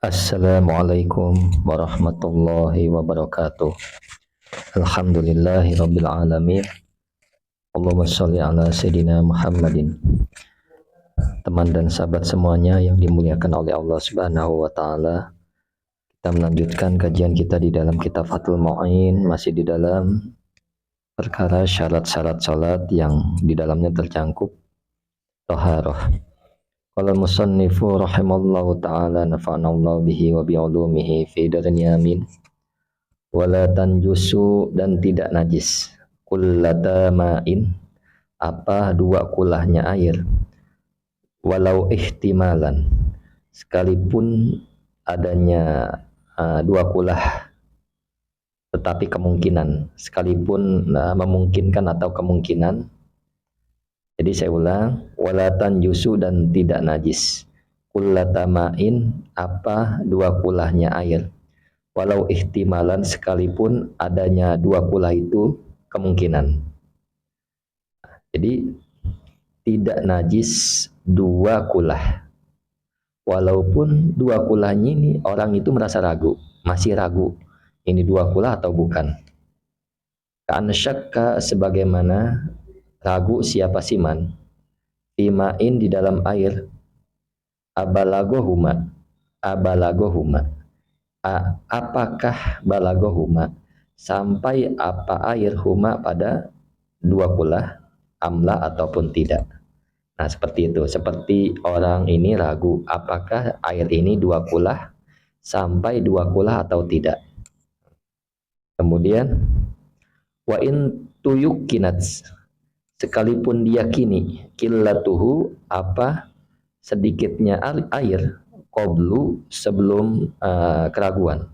Assalamualaikum warahmatullahi wabarakatuh. Alhamdulillahi rabbil alamin. Allahumma sholli ala sayyidina Muhammadin. Teman dan sahabat semuanya yang dimuliakan oleh Allah Subhanahu wa taala. Kita melanjutkan kajian kita di dalam kitab Fathul Mu'in, masih di dalam perkara syarat-syarat salat yang di dalamnya tercangkup taharah. Qala al-musannifu rahimallahu ta'ala nafa'anallahu bihi wa bi'ulumihi fi darin yamin. Wala tanjusu, dan tidak najis, kullata ma'in, apa dua kulahnya air, walau ihtimalan, sekalipun adanya dua kulah tetapi kemungkinan, sekalipun memungkinkan atau kemungkinan. Jadi saya ulang, wala tanjusu, dan tidak najis, kullata ma'in, apa dua kulahnya air, walau ihtimalan, sekalipun adanya dua kulah itu kemungkinan. Jadi tidak najis dua kulah, walaupun dua kulahnya ini orang itu merasa ragu, masih ragu ini dua kulah atau bukan. Ka'an syakka, sebagaimana ragu siapa siman, fimain, di dalam air, abalagohuma, apakah balagohuma, sampai apa air, huma, pada dua kulah, amla, ataupun tidak. Nah seperti itu, seperti orang ini ragu apakah air ini dua kulah, sampai dua kulah atau tidak. Kemudian wa in tuyukinat, sekalipun diyakini, qillatuhu, apa sedikitnya air, qablu, sebelum keraguan,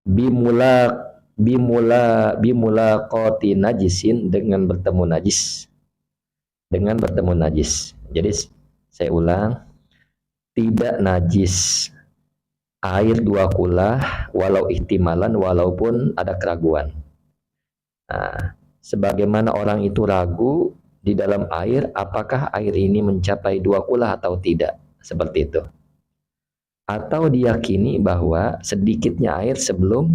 bimula qoti najisin, dengan bertemu najis. Jadi saya ulang, tidak najis air dua kulah walau ihtimalan, walaupun ada keraguan. Nah, sebagaimana orang itu ragu di dalam air, apakah air ini mencapai dua kulah atau tidak, seperti itu. Atau diyakini bahwa sedikitnya air sebelum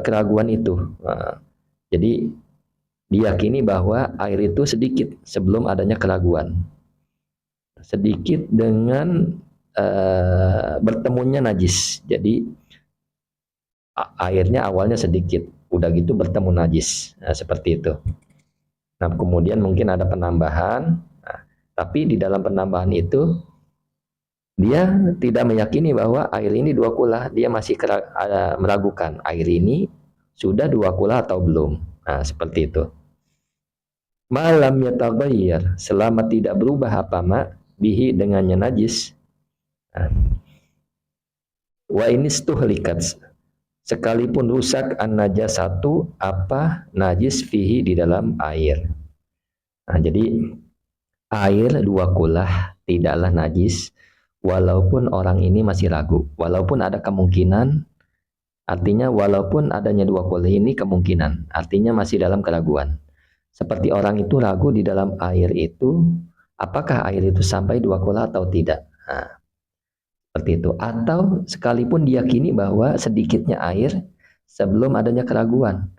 keraguan itu. Nah, jadi diyakini bahwa air itu sedikit sebelum adanya keraguan. Sedikit dengan bertemunya najis. Jadi airnya awalnya sedikit, udah gitu bertemu najis. Nah, seperti itu. Nah, kemudian mungkin ada penambahan. Nah, tapi di dalam penambahan itu dia tidak meyakini bahwa air ini dua kulah, dia masih meragukan air ini sudah dua kulah atau belum. Nah, seperti itu. Malam yataghayyar, selama tidak berubah apa bihi, dengannya najis. Nah, wa ini stuhlikat, sekalipun rusak an-najasatu, apa najis, fihi, di dalam air. Nah, jadi air dua kulah tidaklah najis walaupun orang ini masih ragu, walaupun ada kemungkinan, artinya walaupun adanya dua kulah ini kemungkinan, artinya masih dalam keraguan. Seperti orang itu ragu di dalam air itu, apakah air itu sampai dua kulah atau tidak. Nah, seperti itu. Atau sekalipun diyakini bahwa sedikitnya air sebelum adanya keraguan,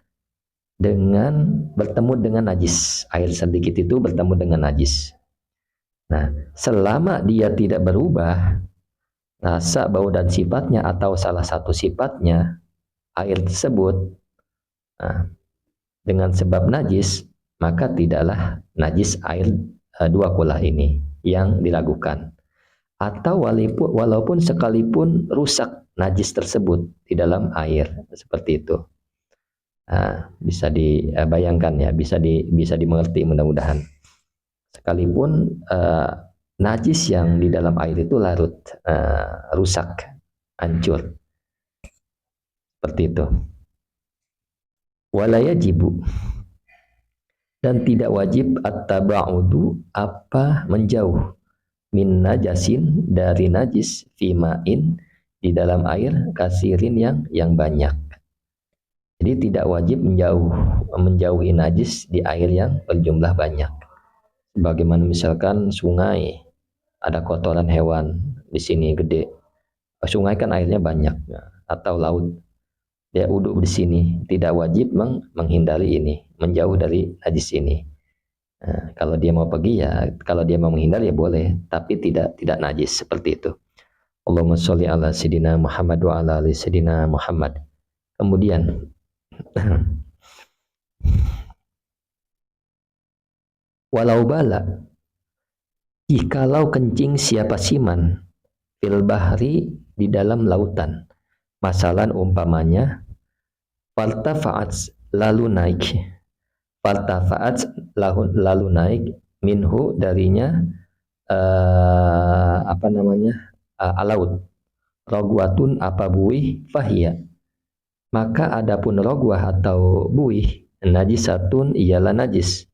dengan bertemu dengan najis, air sedikit itu bertemu dengan najis. Nah, selama dia tidak berubah rasa, bau, dan sifatnya, atau salah satu sifatnya air tersebut, nah, dengan sebab najis, maka tidaklah najis air dua kulah ini yang diragukan. Atau walaupun sekalipun rusak najis tersebut di dalam air, seperti itu. Nah, bisa dibayangkan ya, bisa dimengerti mudah-mudahan. Sekalipun najis yang di dalam air itu larut, rusak, hancur, seperti itu. Wala yajibu, dan tidak wajib at-taba'udu, apa menjauh, min najasin, dari najis, fima'in, di dalam air, kasirin, yang banyak. Jadi tidak wajib menjauhi najis di air yang berjumlah banyak. Bagaimana misalkan sungai, ada kotoran hewan di sini gede. Sungai kan airnya banyak, atau laut. Dia wudhu di sini, tidak wajib menghindari ini, menjauh dari najis ini. Nah, kalau dia mau pergi ya, kalau dia mau menghindar ya boleh, tapi tidak najis seperti itu. Allahumma sholli ala sayidina Muhammad wa ala ali sayidina Muhammad. Kemudian walau bala, jikalau kencing siapa siman fil bahri di dalam lautan. Masalan umpamanya faltafaat lalu naik. Faltafaat lalu naik minhu darinya apa namanya? Alaut. Rogwatun apa buih fahiyah. Maka adapun rogwah atau buih najisatun ialah najis.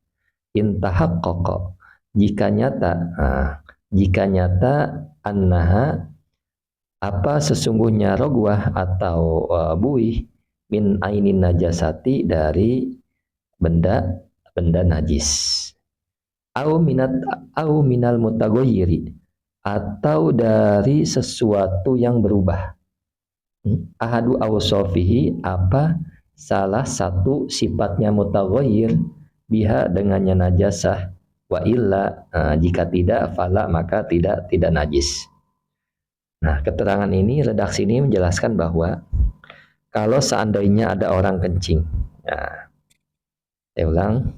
Intahaqqaqa jika nyata jika nyata annaha apa sesungguhnya rogwah atau buih min ainin najasati dari benda najis au minal mutaghayyiri atau dari sesuatu yang berubah. Ahadu awsofihi apa salah satu sifatnya mutaghayyir biha dengannya najasah wa illa jika tidak fala maka tidak najis. Nah, keterangan ini, redaksi ini menjelaskan bahwa kalau seandainya ada orang kencing, nah, saya ulang,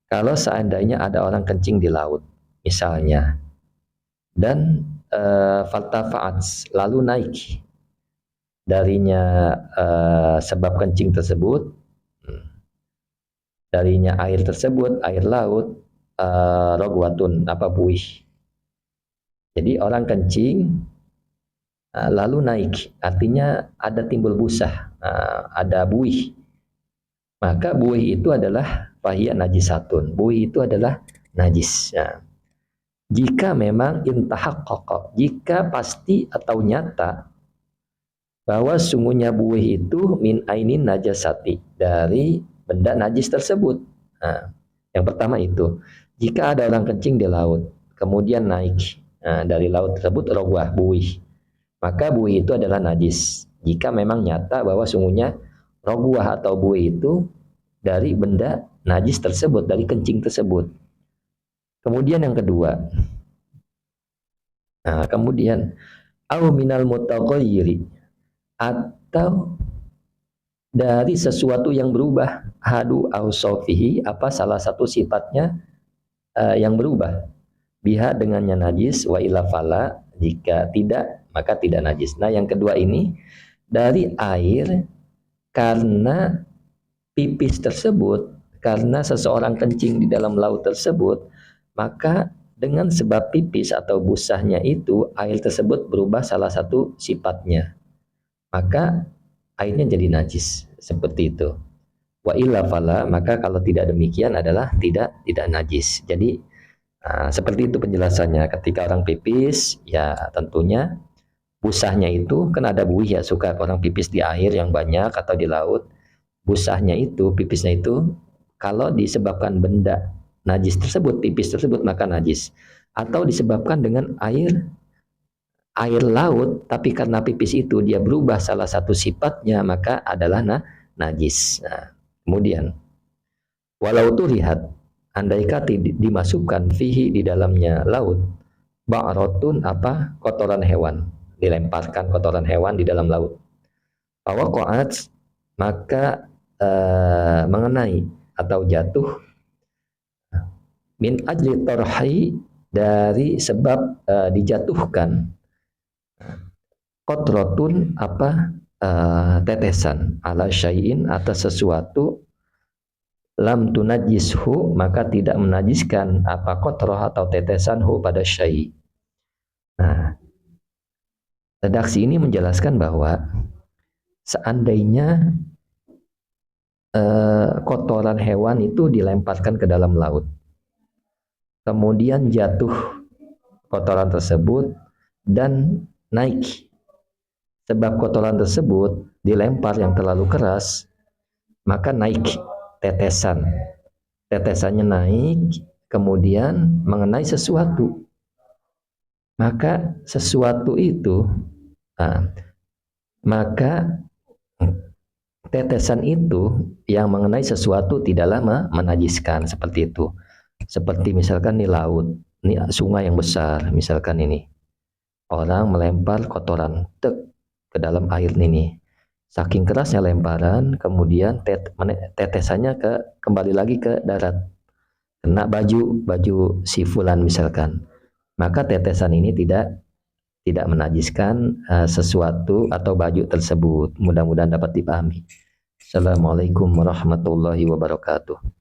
kalau seandainya ada orang kencing di laut, misalnya, dan faltafaat lalu naik darinya sebab kencing tersebut, darinya air tersebut, air laut, rogwatun apa buih. Jadi orang kencing lalu naik, artinya ada timbul busa, ada buih. Maka buih itu adalah fahiyah najisatun. Buih itu adalah najis. Nah, jika memang intahaqqaqa, jika pasti atau nyata bahwa sungguhnya buih itu min ainin najasati, dari benda najis tersebut. Nah, yang pertama itu, jika ada orang kencing di laut, kemudian naik dari laut tersebut rogwah buih, maka buih itu adalah najis. Jika memang nyata bahwa sungguhnya rogwah atau buih itu dari benda najis tersebut, dari kencing tersebut. Kemudian yang kedua, kemudian au minal mutaghayyiri atau dari sesuatu yang berubah, hadu ausofihi apa salah satu sifatnya yang berubah, biha dengannya najis, wa ila fala jika tidak maka tidak najis. Nah yang kedua ini dari air karena pipis tersebut, karena seseorang kencing di dalam laut tersebut, maka dengan sebab pipis atau busahnya itu air tersebut berubah salah satu sifatnya, maka airnya jadi najis seperti itu. Wa illa fala maka kalau tidak demikian adalah tidak najis. Jadi seperti itu penjelasannya. Ketika orang pipis, ya tentunya busahnya itu kan ada buih ya, suka orang pipis di air yang banyak atau di laut. Busahnya itu, pipisnya itu, kalau disebabkan benda najis tersebut, pipis tersebut maka najis. Atau disebabkan dengan air laut, tapi karena pipis itu dia berubah salah satu sifatnya maka adalah najis. Nah, kemudian walau tuh lihat andai kata dimasukkan fihi di dalamnya laut ba'rotun apa kotoran hewan, dilemparkan kotoran hewan di dalam laut, fawaqa'at maka mengenai atau jatuh min ajli tarhi dari sebab dijatuhkan qatrotun apa tetesan ala syai'in atas sesuatu lam tunajishu maka tidak menajiskan apa qatrah atau tetesan hu pada syai'. Nah, redaksi ini menjelaskan bahwa seandainya kotoran hewan itu dilemparkan ke dalam laut, kemudian jatuh kotoran tersebut dan naik, sebab kotoran tersebut dilempar yang terlalu keras, maka naik tetesannya, naik kemudian mengenai sesuatu, maka sesuatu itu, nah, maka tetesan itu yang mengenai sesuatu tidaklah menajiskan, seperti itu. Seperti misalkan di laut, ini sungai yang besar, misalkan ini orang melempar kotoran tek ke dalam air ini. Saking kerasnya lemparan, kemudian tetesannya kembali lagi ke darat. Kena baju si fulan misalkan. Maka tetesan ini tidak menajiskan sesuatu atau baju tersebut. Mudah-mudahan dapat dipahami. Assalamualaikum warahmatullahi wabarakatuh.